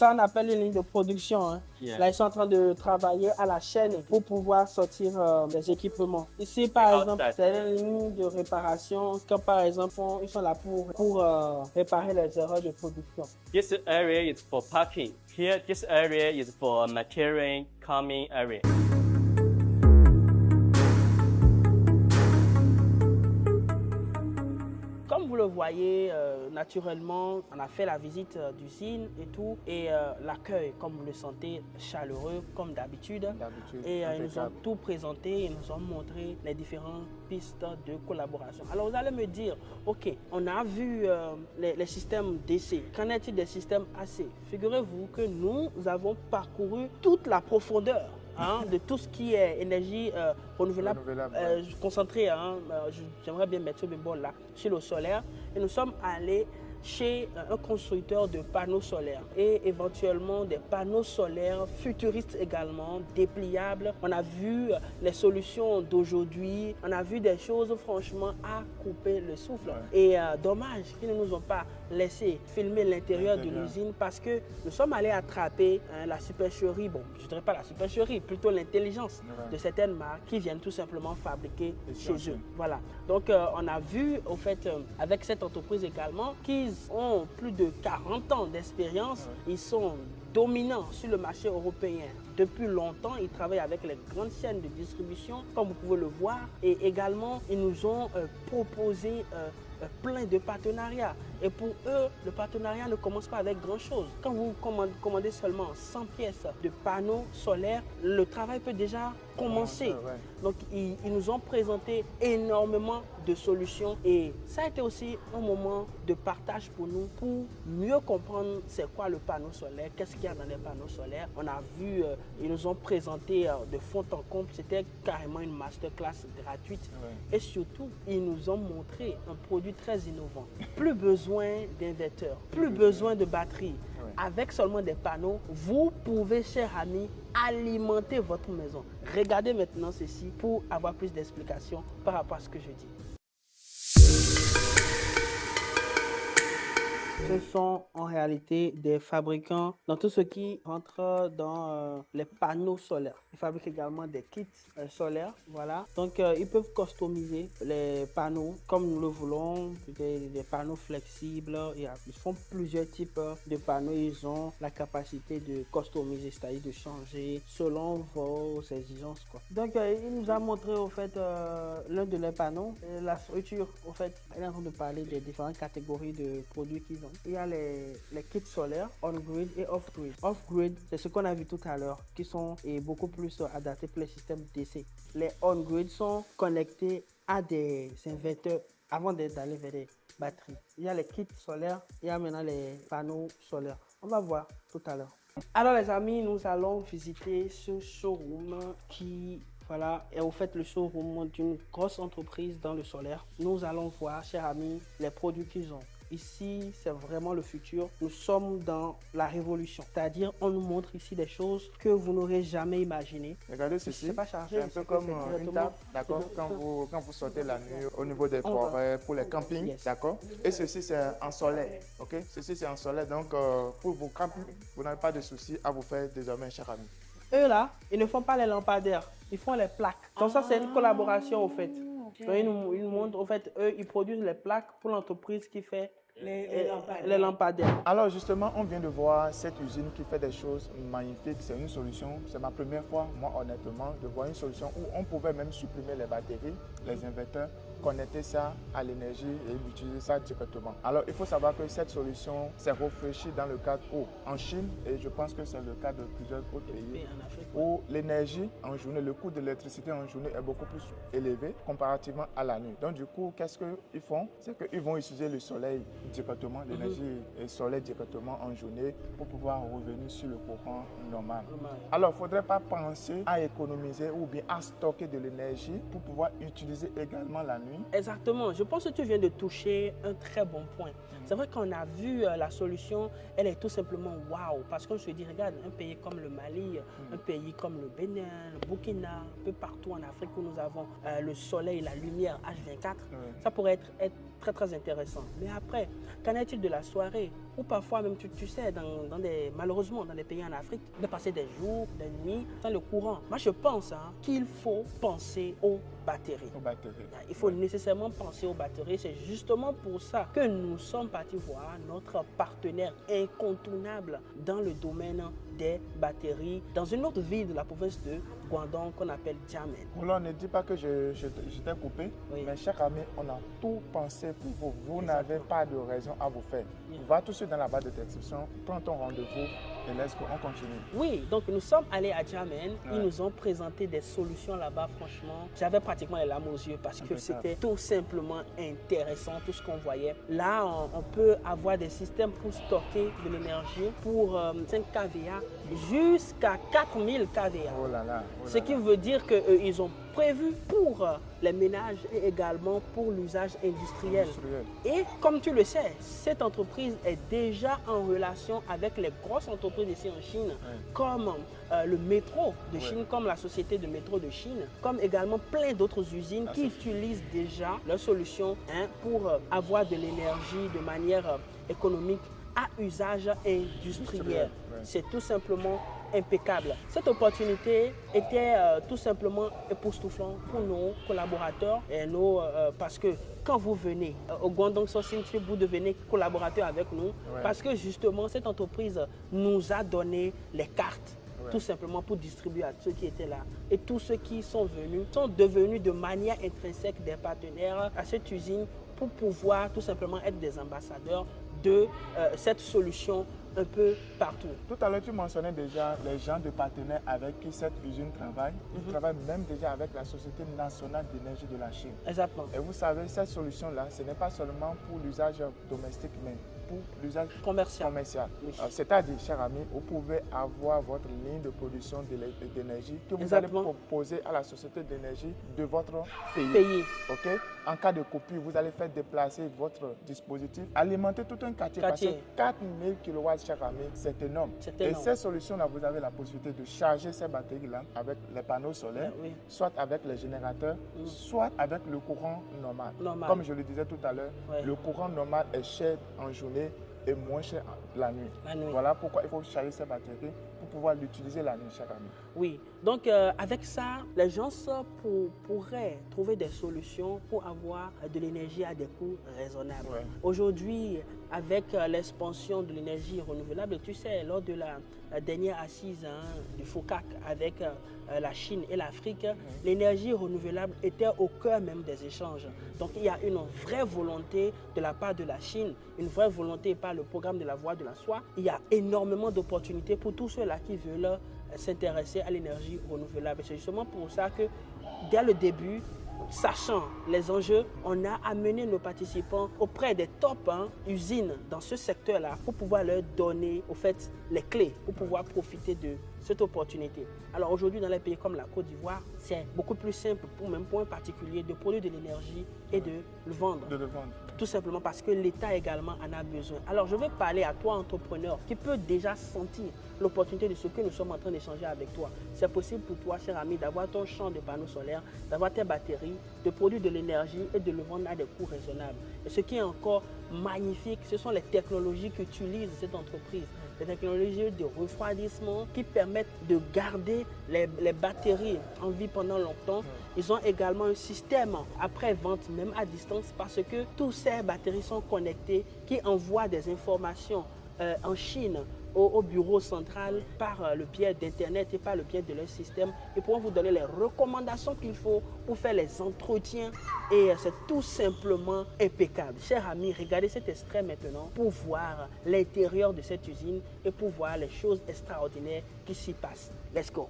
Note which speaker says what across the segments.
Speaker 1: ça, on appelle une ligne de production. Hein.
Speaker 2: Yeah.
Speaker 1: Là, ils sont en train de travailler à la chaîne pour pouvoir sortir des équipements. Ici, par exemple, c'est une ligne de réparation. Quand, par exemple, ils sont là pour réparer les erreurs de production.
Speaker 2: This area is for parking. Here, this area is for material coming area.
Speaker 1: Comme vous le voyez, naturellement, on a fait la visite d'usine et tout, et l'accueil, comme vous le sentez, chaleureux, comme d'habitude. Et ils nous ont tout présenté, ils nous ont montré les différentes pistes de collaboration. Alors vous allez me dire, ok, on a vu les systèmes DC, qu'en est-il des systèmes AC? Figurez-vous que nous avons parcouru toute la profondeur. Hein, de tout ce qui est énergie renouvelable, concentrée. Hein, j'aimerais bien mettre ce bémol là sur le solaire. Et nous sommes allés chez un constructeur de panneaux solaires et éventuellement des panneaux solaires futuristes également, dépliables. On a vu les solutions d'aujourd'hui, on a vu des choses franchement à couper le souffle. Et dommage qu'ils ne nous ont pas laissé filmer l'intérieur de l'usine parce que nous sommes allés attraper la supercherie, bon, je ne dirais pas la supercherie, plutôt l'intelligence de certaines marques qui viennent tout simplement fabriquer chez eux. Voilà. Donc on a vu au fait avec cette entreprise également qu'ils ont plus de 40 ans d'expérience. Ils sont dominants sur le marché européen depuis longtemps. Ils travaillent avec les grandes chaînes de distribution, comme vous pouvez le voir. Et également, ils nous ont proposé plein de partenariats. Et pour eux, le partenariat ne commence pas avec grand-chose. Quand vous commandez seulement 100 pièces de panneaux solaires, le travail peut déjà commencer. Donc, ils nous ont présenté énormément de solutions et ça a été aussi un moment de partage pour nous pour mieux comprendre c'est quoi le panneau solaire, qu'est-ce qu'il y a dans les panneaux solaires. On a vu, ils nous ont présenté de fond en comble, c'était carrément une masterclass gratuite et surtout, ils nous ont montré un produit très innovant. Plus besoin d'inverteurs, plus besoin de batterie. Avec seulement des panneaux, vous pouvez, chers amis, alimenter votre maison. Regardez maintenant ceci pour avoir plus d'explications par rapport à ce que je dis. Ce sont en réalité des fabricants dans tout ce qui rentre dans les panneaux solaires. Ils fabriquent également des kits solaires, voilà. Donc ils peuvent customiser les panneaux comme nous le voulons, des panneaux flexibles. Ils font plusieurs types de panneaux. Ils ont la capacité de customiser, c'est-à-dire de changer selon vos exigences, quoi. Donc il nous a montré au fait l'un de leurs panneaux, la structure. Au fait, elle est en train de parler des différentes catégories de produits qu'ils ont. Il y a les kits solaires on-grid et off-grid. Off-grid, c'est ce qu'on a vu tout à l'heure, qui sont beaucoup plus adaptés pour les systèmes DC. Les on-grid sont connectés à des inverteurs avant d'aller vers des batteries. Il y a les kits solaires, il y a maintenant les panneaux solaires. On va voir tout à l'heure. Alors les amis, nous allons visiter ce showroom qui... Voilà, et au fait le showroom d'une grosse entreprise dans le solaire. Nous allons voir, chers amis, les produits qu'ils ont. Ici, c'est vraiment le futur. Nous sommes dans la révolution. C'est-à-dire, on nous montre ici des choses que vous n'aurez jamais imaginées.
Speaker 3: Regardez ceci.
Speaker 1: C'est pas chargé.
Speaker 3: C'est un peu comme une table, d'accord, quand vous sortez la nuit au niveau des forêts, pour les campings, d'accord. Et ceci, c'est en solaire, ok. Ceci, c'est en solaire. Donc, pour vos campings, vous n'avez pas de souci à vous faire désormais, cher ami.
Speaker 1: Eux, là, ils ne font pas les lampadaires. Ils font les plaques. Donc, ça, c'est une collaboration, au fait. Donc, ils nous montrent, en fait, eux, ils produisent les plaques pour l'entreprise qui fait les lampadaires.
Speaker 3: Alors justement, on vient de voir cette usine qui fait des choses magnifiques. C'est une solution, c'est ma première fois, moi honnêtement, de voir une solution où on pouvait même supprimer les batteries, les inverteurs, connecter ça à l'énergie et utiliser ça directement. Alors il faut savoir que cette solution s'est réfléchie dans le cadre en Chine et je pense que c'est le cas de plusieurs autres pays où l'énergie en journée, le coût de l'électricité en journée est beaucoup plus élevé comparativement à la nuit. Donc du coup, qu'est-ce qu'ils font? C'est qu'ils vont utiliser le soleil directement, l'énergie solaire directement en journée pour pouvoir revenir sur le courant normal. Alors il ne faudrait pas penser à économiser ou bien à stocker de l'énergie pour pouvoir utiliser également la nuit.
Speaker 1: Exactement, je pense que tu viens de toucher un très bon point. C'est vrai qu'on a vu la solution, elle est tout simplement waouh, parce qu'on se dit, regarde, un pays comme le Mali, un pays comme le Bénin, le Burkina, un peu partout en Afrique où nous avons le soleil, la lumière H24, ça pourrait être très très intéressant. Mais après, qu'en est-il de la soirée? Ou parfois même, tu sais, malheureusement, dans les pays en Afrique, de passer des jours, des nuits sans le courant. Moi, je pense qu'il faut penser aux batteries. Il faut nécessairement penser aux batteries. C'est justement pour ça que nous sommes partis voir notre partenaire incontournable dans le domaine des batteries dans une autre ville de la province de Guangdong qu'on appelle Xiamen.
Speaker 3: Roland, ne dis pas que je t'ai coupé, mais cher ami, on a tout pensé pour vous. Vous n'avez pas de raison à vous faire. Va tout de suite dans la barre de description, prends ton rendez-vous et laisse qu'on continue.
Speaker 1: Oui, donc nous sommes allés à Xiamen. Ils nous ont présenté des solutions là-bas. Franchement, j'avais pratiquement les larmes aux yeux parce que c'était tout simplement intéressant, tout ce qu'on voyait. Là, on peut avoir des systèmes pour stocker de l'énergie pour 5 kVA jusqu'à 4000 kVA.
Speaker 3: Oh là là.
Speaker 1: Ce qui veut dire qu'ils ont prévu pour les ménages et également pour l'usage industriel. Et comme tu le sais, cette entreprise est déjà en relation avec les grosses entreprises ici en Chine, comme le métro de Chine, comme la société de métro de Chine, comme également plein d'autres usines qui utilisent déjà leurs solutions pour avoir de l'énergie de manière économique à usage industriel. C'est tout simplement impeccable. Cette opportunité était tout simplement époustouflante pour nos collaborateurs et parce que quand vous venez au Guangdong Sourcing Trip, vous devenez collaborateur avec nous parce que justement cette entreprise nous a donné les cartes tout simplement pour distribuer à ceux qui étaient là. Et tous ceux qui sont venus sont devenus de manière intrinsèque des partenaires à cette usine pour pouvoir tout simplement être des ambassadeurs de cette solution un peu partout.
Speaker 3: Tout à l'heure, tu mentionnais déjà les gens de partenaires avec qui cette usine travaille. Ils travaillent même déjà avec la Société nationale d'énergie de la Chine.
Speaker 1: Exactement.
Speaker 3: Et vous savez, cette solution-là, ce n'est pas seulement pour l'usage domestique, mais pour l'usage commercial.
Speaker 1: Oui.
Speaker 3: C'est-à-dire, cher ami, vous pouvez avoir votre ligne de production d'énergie que vous allez proposer à la société d'énergie de votre pays. OK? En cas de coupure, vous allez faire déplacer votre dispositif, alimenter tout un quartier. Parce que 4000 kW, cher ami, c'est énorme. Et ces solutions-là, vous avez la possibilité de charger ces batteries-là avec les panneaux solaires, soit avec les générateurs, soit avec le courant normal. Comme je le disais tout à l'heure, le courant normal est cher en journée et moins cher la nuit. Voilà pourquoi il faut charger ces batteries pour pouvoir l'utiliser la nuit, cher ami.
Speaker 1: Oui, donc avec ça, les gens pourraient trouver des solutions pour avoir de l'énergie à des coûts raisonnables. Aujourd'hui, avec l'expansion de l'énergie renouvelable, tu sais, lors de la dernière assise du FOCAC avec la Chine et l'Afrique, l'énergie renouvelable était au cœur même des échanges. Donc il y a une vraie volonté de la part de la Chine, une vraie volonté par le programme de la Voie de la Soie. Il y a énormément d'opportunités pour tous ceux-là qui veulent s'intéresser à l'énergie renouvelable. C'est justement pour ça que dès le début, sachant les enjeux, on a amené nos participants auprès des top usines dans ce secteur-là pour pouvoir leur donner au fait les clés pour pouvoir profiter de cette opportunité. Alors aujourd'hui, dans les pays comme la Côte d'Ivoire, c'est beaucoup plus simple pour un particulier de produire de l'énergie et de le vendre. Tout simplement parce que l'État également en a besoin. Alors je vais parler à toi, entrepreneur, qui peut déjà sentir l'opportunité de ce que nous sommes en train d'échanger avec toi. C'est possible pour toi, cher ami, d'avoir ton champ de panneaux solaires, d'avoir tes batteries, de produire de l'énergie et de le vendre à des coûts raisonnables. Et ce qui est encore magnifique, ce sont les technologies qu'utilise cette entreprise. Des technologies de refroidissement qui permettent de garder les batteries en vie pendant longtemps. Ils ont également un système après-vente, même à distance, parce que toutes ces batteries sont connectées, qui envoient des informations en Chine au bureau central par le biais d'Internet et par le biais de leur système. Ils pourront vous donner les recommandations qu'il faut pour faire les entretiens et c'est tout simplement impeccable. Chers amis, regardez cet extrait maintenant pour voir l'intérieur de cette usine et pour voir les choses extraordinaires qui s'y passent. Let's go!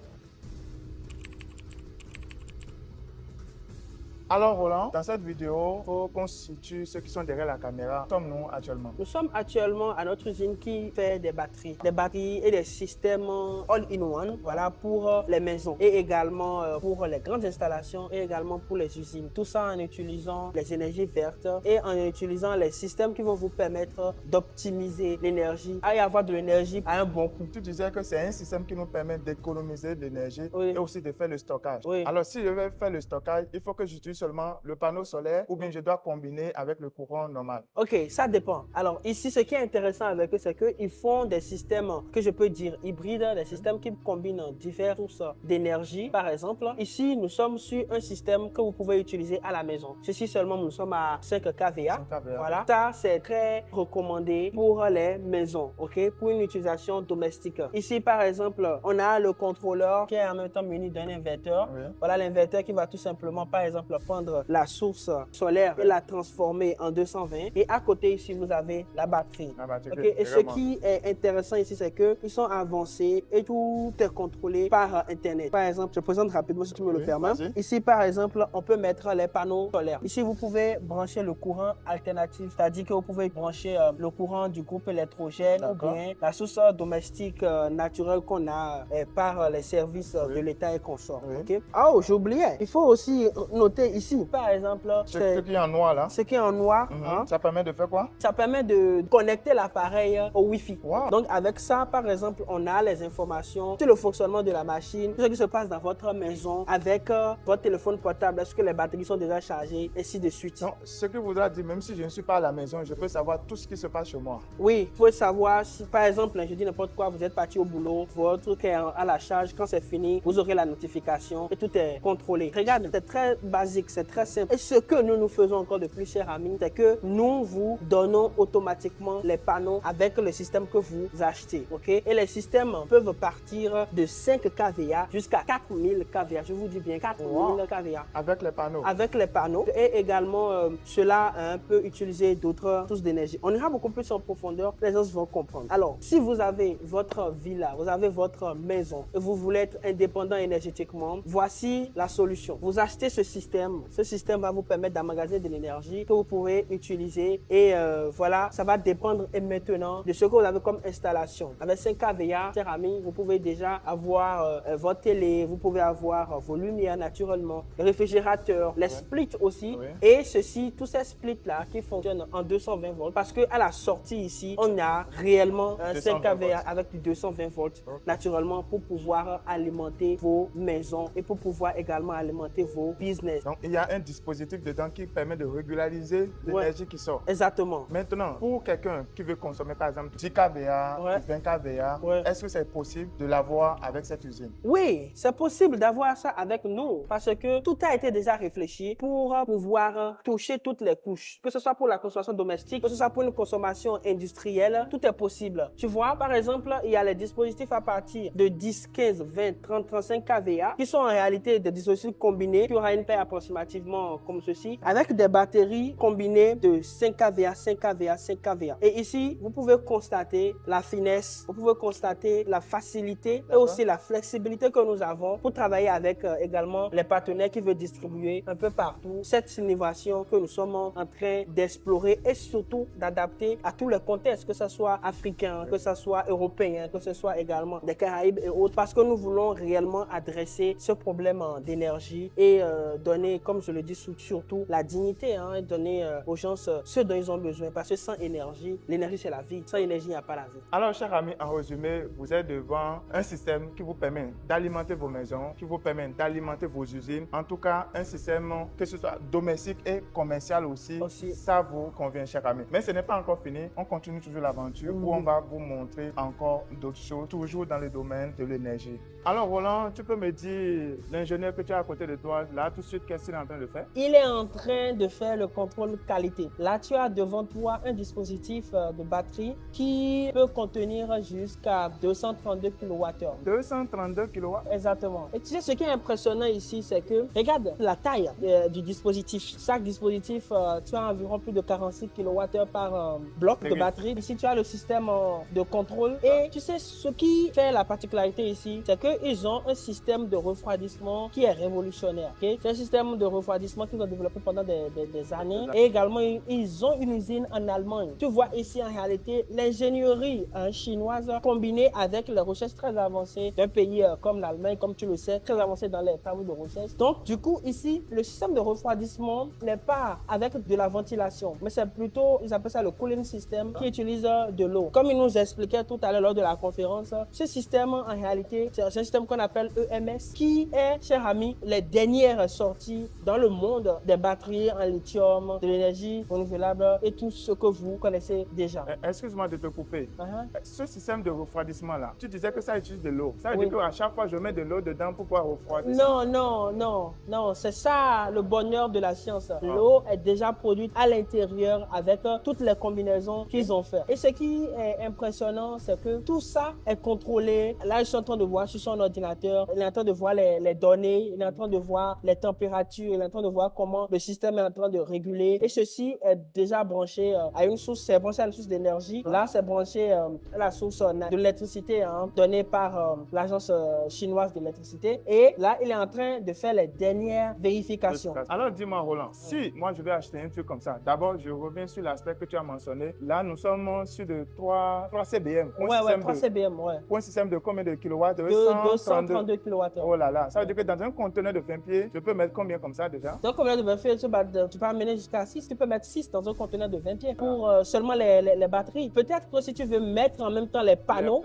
Speaker 3: Alors Roland, dans cette vidéo, il faut qu'on situe ceux qui sont derrière la caméra. Où sommes-nous actuellement?
Speaker 1: Nous sommes actuellement à notre usine qui fait des batteries et des systèmes all-in-one, voilà, pour les maisons et également pour les grandes installations et également pour les usines. Tout ça en utilisant les énergies vertes et en utilisant les systèmes qui vont vous permettre d'optimiser l'énergie et avoir de l'énergie à un bon coût.
Speaker 3: Tu disais que c'est un système qui nous permet d'économiser de l'énergie et aussi de faire le stockage. Alors si je vais faire le stockage, il faut que j'utilise seulement le panneau solaire ou bien je dois combiner avec le courant normal?
Speaker 1: Ok, ça dépend. Alors ici, ce qui est intéressant avec eux, c'est qu'ils font des systèmes que je peux dire hybrides, des systèmes qui combinent diverses sources d'énergie. Par exemple, ici, nous sommes sur un système que vous pouvez utiliser à la maison. Ceci seulement, nous sommes à 5 kVA. Voilà. Ça, c'est très recommandé pour les maisons, ok, pour une utilisation domestique. Ici, par exemple, on a le contrôleur qui est en même temps muni d'un inverteur. Oui. Voilà l'inverteur qui va tout simplement, par exemple, prendre la source solaire et la transformer en 220. Et à côté, ici, vous avez la batterie. Okay? Et ce qui est intéressant ici, c'est qu'ils sont avancés et tout est contrôlé par Internet. Par exemple, je présente rapidement si tu me le permets. Ici, par exemple, on peut mettre les panneaux solaires. Ici, vous pouvez brancher le courant alternatif, c'est-à-dire que vous pouvez brancher le courant du groupe électrogène ou bien la source domestique naturelle qu'on a par les services de l'État et consorts. Okay? Oh, j'oubliais. Il faut aussi noter ici, par exemple,
Speaker 3: ce qui est en noir là.
Speaker 1: Ce qui est en noir.
Speaker 3: Ça permet de faire quoi?
Speaker 1: Ça permet de connecter l'appareil au Wi-Fi.
Speaker 3: Wow.
Speaker 1: Donc, avec ça, par exemple, on a les informations sur le fonctionnement de la machine, tout ce qui se passe dans votre maison, avec votre téléphone portable, est-ce que les batteries sont déjà chargées, et ainsi de suite.
Speaker 3: Donc, ce que voudra dire, même si je ne suis pas à la maison, je peux savoir tout ce qui se passe chez moi.
Speaker 1: Oui, vous pouvez savoir si, par exemple, je dis n'importe quoi, vous êtes parti au boulot, votre truc est à la charge, quand c'est fini, vous aurez la notification et tout est contrôlé. Regarde, c'est très basique, c'est très simple. Et ce que nous faisons encore de plus, cher ami, c'est que nous vous donnons automatiquement les panneaux avec le système que vous achetez, ok? Et les systèmes peuvent partir de 5 kVA jusqu'à 4000 kVA. Je vous dis bien 4000 kVA.
Speaker 3: Avec les panneaux? Avec
Speaker 1: les panneaux. Et également, cela peut utiliser d'autres sources d'énergie. On ira beaucoup plus en profondeur, les gens vont comprendre. Alors, si vous avez votre villa, vous avez votre maison et vous voulez être indépendant énergétiquement, voici la solution. Vous achetez ce système va vous permettre d'emmagasiner de l'énergie que vous pouvez utiliser et voilà, ça va dépendre et maintenant de ce que vous avez comme installation. Avec 5 kVA, cher ami, vous pouvez déjà avoir votre télé, vous pouvez avoir vos lumières naturellement, le réfrigérateur, les splits aussi. Oui. Et ceci, tous ces splits-là qui fonctionnent en 220 volts parce qu'à la sortie ici, on a réellement un 5 kVA avec du 220 volts naturellement pour pouvoir alimenter vos maisons et pour pouvoir également alimenter vos business.
Speaker 3: Donc, il y a un dispositif dedans qui permet de régulariser l'énergie qui sort.
Speaker 1: Exactement.
Speaker 3: Maintenant, pour quelqu'un qui veut consommer par exemple 10 kVA, 20 kVA, est-ce que c'est possible de l'avoir avec cette usine?
Speaker 1: Oui, c'est possible d'avoir ça avec nous parce que tout a été déjà réfléchi pour pouvoir toucher toutes les couches. Que ce soit pour la consommation domestique, que ce soit pour une consommation industrielle, tout est possible. Tu vois, par exemple, il y a les dispositifs à partir de 10, 15, 20, 30, 35 kVA qui sont en réalité des dispositifs combinés qui aura une paire approximativement comme ceci avec des batteries combinées de 5 kVA, 5 kVA, 5 kVA. Et ici, vous pouvez constater la finesse, vous pouvez constater la facilité et aussi la flexibilité que nous avons pour travailler avec également les partenaires qui veulent distribuer un peu partout cette innovation que nous sommes en train d'explorer et surtout d'adapter à tous les contextes, que ce soit africain, que ce soit européen, que ce soit également des Caraïbes et autres, parce que nous voulons réellement adresser ce problème d'énergie et donner, comme je le dis, surtout la dignité, et donner aux gens ce dont ils ont besoin, parce que sans énergie, l'énergie c'est la vie, sans énergie il n'y a pas la vie.
Speaker 3: Alors, chers amis, en résumé, vous êtes devant un système qui vous permet d'alimenter vos maisons, qui vous permet d'alimenter vos usines, en tout cas un système que ce soit domestique et commercial aussi. Ça vous convient, chers amis. Mais ce n'est pas encore fini, on continue toujours l'aventure où on va vous montrer encore d'autres choses, toujours dans le domaine de l'énergie. Alors Roland, tu peux me dire, l'ingénieur que tu as à côté de toi, là tout de suite, qu'est-ce qu'il est en train de faire?
Speaker 1: Il est en train de faire le contrôle qualité. Là, tu as devant toi un dispositif de batterie qui peut contenir jusqu'à 232 kWh.
Speaker 3: 232 kW?
Speaker 1: Exactement. Et tu sais, ce qui est impressionnant ici, c'est que, regarde la taille du dispositif. Chaque dispositif, tu as environ plus de 46 kWh par bloc de batterie. Ici, tu as le système de contrôle. Et tu sais, ce qui fait la particularité ici, c'est qu'ils ont un système de refroidissement qui est révolutionnaire. Okay? C'est un système de refroidissement qu'ils ont développé pendant des années. Et également, ils ont une usine en Allemagne. Tu vois ici, en réalité, l'ingénierie chinoise combinée avec les recherches très avancées d'un pays comme l'Allemagne, comme tu le sais, très avancé dans les travaux de recherche. Donc, du coup, ici, le système de refroidissement n'est pas avec de la ventilation, mais c'est plutôt, ils appellent ça le cooling system, qui utilise de l'eau. Comme il nous expliquait tout à l'heure lors de la conférence, ce système, en réalité, c'est un système qu'on appelle EMS, qui est, cher ami, les dernières sorties dans le monde des batteries en lithium, de l'énergie renouvelable et tout ce que vous connaissez déjà.
Speaker 3: Excuse-moi de te couper. Ce système de refroidissement-là, tu disais que ça utilise de l'eau. Ça veut dire qu'à chaque fois, je mets de l'eau dedans pour pouvoir refroidir.
Speaker 1: Non. C'est ça le bonheur de la science. L'eau est déjà produite à l'intérieur avec toutes les combinaisons qu'ils ont fait. Et ce qui est impressionnant, c'est que tout ça est contrôlé. Là, je suis en train de voir sur son ordinateur, il est en train de voir les données, il est en train de voir les températures, il est en train de voir comment le système est en train de réguler. Et ceci est déjà branché à une source, c'est branché à une source d'énergie. Là, c'est branché à la source de l'électricité donnée par l'agence chinoise de l'électricité. Et là, il est en train de faire les dernières vérifications.
Speaker 3: Alors, dis-moi, Roland, si moi je vais acheter un truc comme ça, d'abord, je reviens sur l'aspect que tu as mentionné. Là, nous sommes sur de 3 CBM.
Speaker 1: 3 CBM,
Speaker 3: pour un système de combien de kilowatts?
Speaker 1: 232 kilowatts.
Speaker 3: Oh là là, ça veut dire que dans un conteneur de 20 pieds, je peux mettre combien comme ça déjà?
Speaker 1: Dans un conteneur de 20 pieds, tu peux amener jusqu'à 6. Tu peux mettre 6 dans un conteneur de 20 pieds pour seulement les batteries. Peut-être que si tu veux mettre en même temps les panneaux,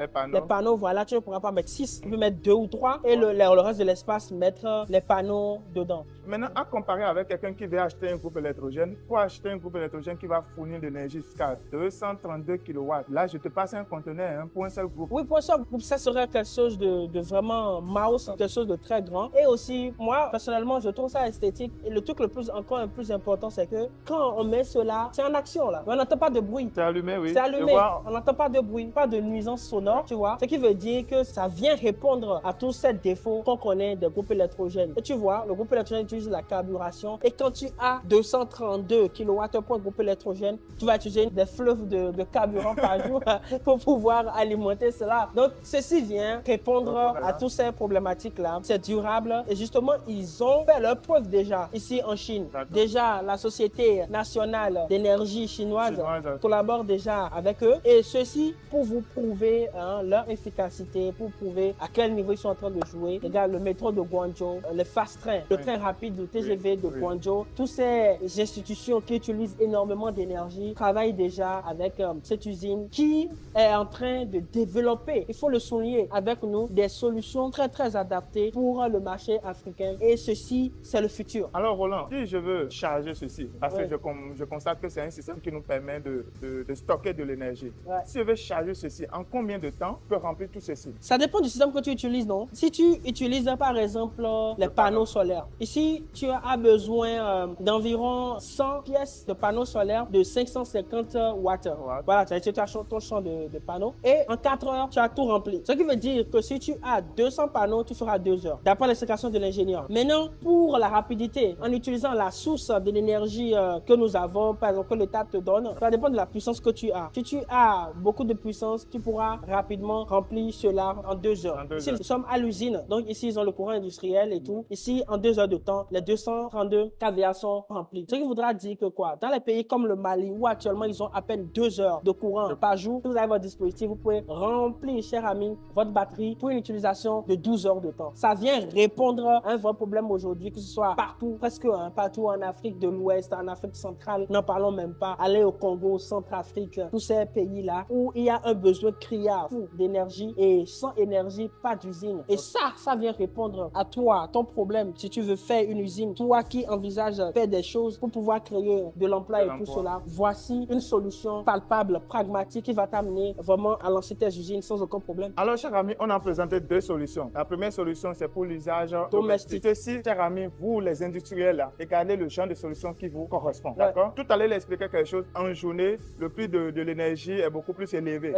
Speaker 1: voilà, tu ne pourras pas mettre 6. Tu peux mettre 2 ou 3 et le reste de l'espace, mettre les panneaux dedans.
Speaker 3: Maintenant, à comparer avec quelqu'un qui veut acheter un groupe électrogène, pour acheter un groupe électrogène qui va fournir de l'énergie jusqu'à 232 kW, là, je te passe un conteneur pour un seul groupe.
Speaker 1: Oui, pour un seul groupe, ça serait quelque chose de vraiment mouse, quelque chose de très grand. Et aussi, moi, personnellement, je trouve ça esthétique. Et le truc le plus important, c'est que quand on met cela, c'est en action, là. On n'entend pas de bruit.
Speaker 3: C'est allumé, oui.
Speaker 1: C'est allumé. On n'entend pas de bruit, pas de nuisance sonore, tu vois. Ce qui veut dire que ça vient répondre à tous ces défauts qu'on connaît des groupes électrogènes. Et tu vois, le groupe électrogène utilise la carburation. Et quand tu as 232 kW pour un groupe électrogène, tu vas utiliser des fleuves de carburant par jour pour pouvoir alimenter cela. Donc, ceci vient répondre à toutes ces problématiques-là. C'est durable. Et justement, ils ont fait leur preuve déjà ici en Chine. Déjà, la Société nationale d'énergie chinoise collabore déjà avec eux. Et ceci pour vous prouver leur efficacité, pour prouver à quel niveau ils sont en train de jouer. Regarde, le métro de Guangzhou, le fast train, le train rapide de TGV de Guangzhou, toutes ces institutions qui utilisent énormément d'énergie travaillent déjà avec cette usine qui est en train de développer, il faut le souligner, avec nous, des solutions très adaptées pour le marché africain. Et ceci, c'est le futur.
Speaker 3: Alors Roland, si je veux charger ceci, parce que je constate que c'est un système qui nous permet de stocker de l'énergie. Si je veux charger ceci, en combien de temps je peux remplir tout ceci?
Speaker 1: Ça dépend du système que tu utilises, non? Si tu utilises par exemple les panneaux solaires, ici tu as besoin d'environ 100 pièces de panneaux solaires de 550 watts. Voilà, tu as ton champ de panneaux et en 4 heures, tu as tout rempli. Ce qui veut dire que si tu as 200 panneaux, tu feras 2 heures, d'après l'explication de l'ingénieur. Maintenant, pour la rapidité, en utilisant la source de l'énergie que nous avons, par exemple, que l'État te donne, ça dépend de la puissance que tu as. Si tu as beaucoup de puissance, tu pourras rapidement remplir cela en 2 heures. Ici, nous sommes à l'usine, donc ici, ils ont le courant industriel et tout. Ici, en 2 heures de temps, les 232 kVA sont remplis. Ce qui voudra dire que quoi? Dans les pays comme le Mali, où actuellement, ils ont à peine 2 heures de courant par jour, si vous avez votre dispositif, vous pouvez remplir, cher ami, votre batterie pour une utilisation de 12 heures de temps. Ça vient répondre à un vrai problème aujourd'hui, que ce soit partout, presque partout en Afrique de l'Ouest, en Afrique centrale, n'en parlons même pas. Aller au Congo, Centrafrique, tous ces pays-là où il y a un besoin criard d'énergie et sans énergie, pas d'usine. Et ça vient répondre à toi, ton problème. Si tu veux faire une usine, toi qui envisages faire des choses pour pouvoir créer de l'emploi et tout cela, voici une solution palpable, pragmatique qui va t'amener vraiment à lancer tes usines sans aucun problème.
Speaker 3: Alors, cher ami, on a présenté 2 solutions. La première solution, c'est pour l'usage domestique. Si, cher ami, vous, les industriels, là, regardez le champ de solutions qui vous correspond. D'accord? Tout à l'heure, il expliquait quelque chose. En journée, le prix de l'énergie est beaucoup plus élevé.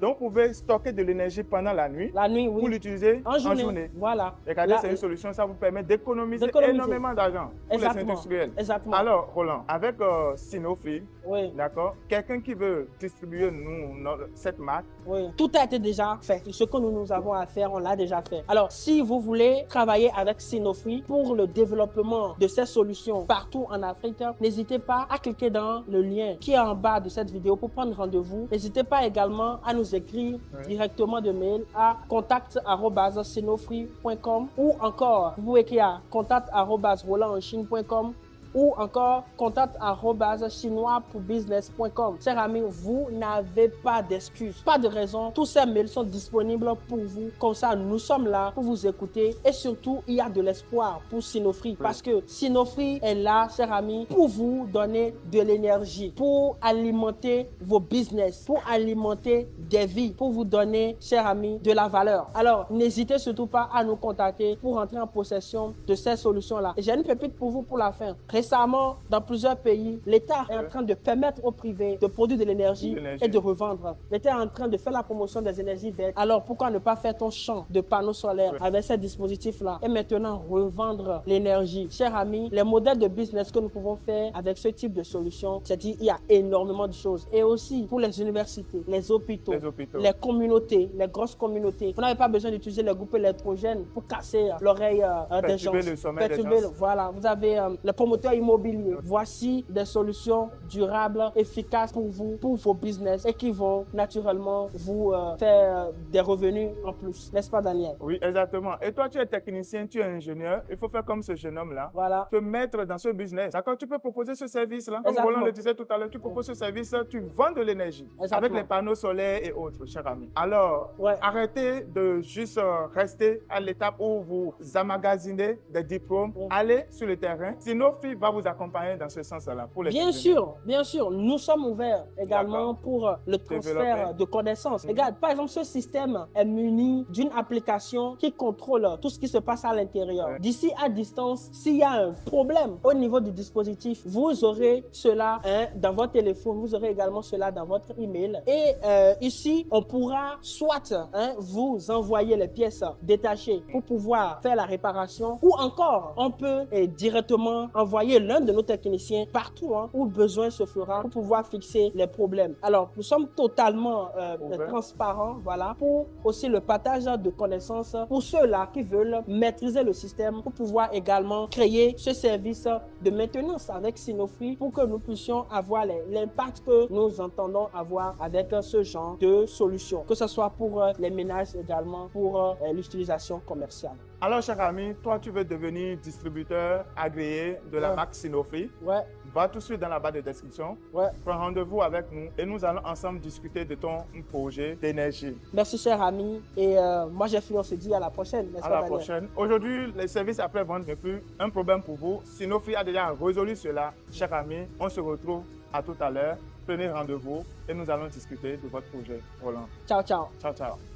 Speaker 3: Donc, vous pouvez stocker de l'énergie pendant la nuit.
Speaker 1: La nuit, oui.
Speaker 3: Pour l'utiliser en journée.
Speaker 1: Voilà.
Speaker 3: Regardez, c'est une solution. Ça vous permet d'économiser énormément d'argent pour les industriels.
Speaker 1: Exactement.
Speaker 3: Alors, Roland, avec Sinofree, d'accord, quelqu'un qui veut distribuer cette marque.
Speaker 1: Tout a été déjà fait. Ce que nous avons à faire, on l'a déjà fait. Alors, si vous voulez travailler avec Sinofree pour le développement de ces solutions partout en Afrique, n'hésitez pas à cliquer dans le lien qui est en bas de cette vidéo pour prendre rendez-vous. N'hésitez pas également à nous écrire directement de mail à contact@sinofree.com ou encore vous pouvez écrire à contact@rolandchine.com ou encore contact@chinoispourbusiness.com. Chers amis, vous n'avez pas d'excuses, pas de raison. Tous ces mails sont disponibles pour vous. Comme ça, nous sommes là pour vous écouter et surtout, il y a de l'espoir pour Sinofri parce que Sinofri est là, chers amis, pour vous donner de l'énergie, pour alimenter vos business, pour alimenter des vies, pour vous donner, chers amis, de la valeur. Alors, n'hésitez surtout pas à nous contacter pour entrer en possession de ces solutions-là. Et j'ai une pépite pour vous pour la fin. Récemment, dans plusieurs pays, l'État est en train de permettre au privé de produire de l'énergie et de revendre. L'État est en train de faire la promotion des énergies vertes. Alors, pourquoi ne pas faire ton champ de panneaux solaires avec ces dispositifs-là et maintenant revendre l'énergie? Chers amis, les modèles de business que nous pouvons faire avec ce type de solution, c'est-à-dire il y a énormément de choses. Et aussi pour les universités, les hôpitaux, les communautés, les grosses communautés. Vous n'avez pas besoin d'utiliser les groupes électrogènes pour casser l'oreille des gens. Voilà, vous avez les promoteurs immobiliers. Voici des solutions durables, efficaces pour vous, pour vos business et qui vont naturellement vous faire des revenus en plus. N'est-ce pas, Daniel?
Speaker 3: Oui, exactement. Et toi, tu es technicien, tu es ingénieur. Il faut faire comme ce jeune homme-là.
Speaker 1: Voilà.
Speaker 3: Te mettre dans ce business. D'accord? Tu peux proposer ce service-là. Comme Roland le disait tout à l'heure, tu proposes ce service, tu vends de l'énergie. Avec les panneaux solaires et autres, cher ami. Alors, arrêtez de juste rester à l'étape où vous amagasinez des diplômes. Allez sur le terrain. Sinofri va vous accompagner dans ce sens-là.
Speaker 1: Bien sûr, nous sommes ouverts également pour le transfert de connaissances. Regarde, par exemple, ce système est muni d'une application qui contrôle tout ce qui se passe à l'intérieur. D'ici à distance, s'il y a un problème au niveau du dispositif, vous aurez cela dans votre téléphone, vous aurez également cela dans votre email. Et ici, on pourra soit vous envoyer les pièces détachées pour pouvoir faire la réparation ou encore, on peut directement envoyer l'un de nos techniciens partout où besoin se fera pour pouvoir fixer les problèmes. Alors, nous sommes totalement transparents, voilà, pour aussi le partage de connaissances pour ceux-là qui veulent maîtriser le système pour pouvoir également créer ce service de maintenance avec Sinofri pour que nous puissions avoir l'impact que nous entendons avoir avec ce genre de solutions, que ce soit pour les ménages également, pour l'utilisation commerciale.
Speaker 3: Alors, cher ami, toi, tu veux devenir distributeur agréé de la marque Sinofri. Va tout de suite dans la barre de description. Prends rendez-vous avec nous et nous allons ensemble discuter de ton projet d'énergie.
Speaker 1: Merci, cher ami. Et moi, j'ai fini. On se dit à la prochaine.
Speaker 3: À la prochaine. Aujourd'hui, les services après-vente n'est plus un problème pour vous. Sinofri a déjà résolu cela. Cher ami, on se retrouve à tout à l'heure. Prenez rendez-vous et nous allons discuter de votre projet. Roland.
Speaker 1: Ciao, ciao.
Speaker 3: Ciao, ciao.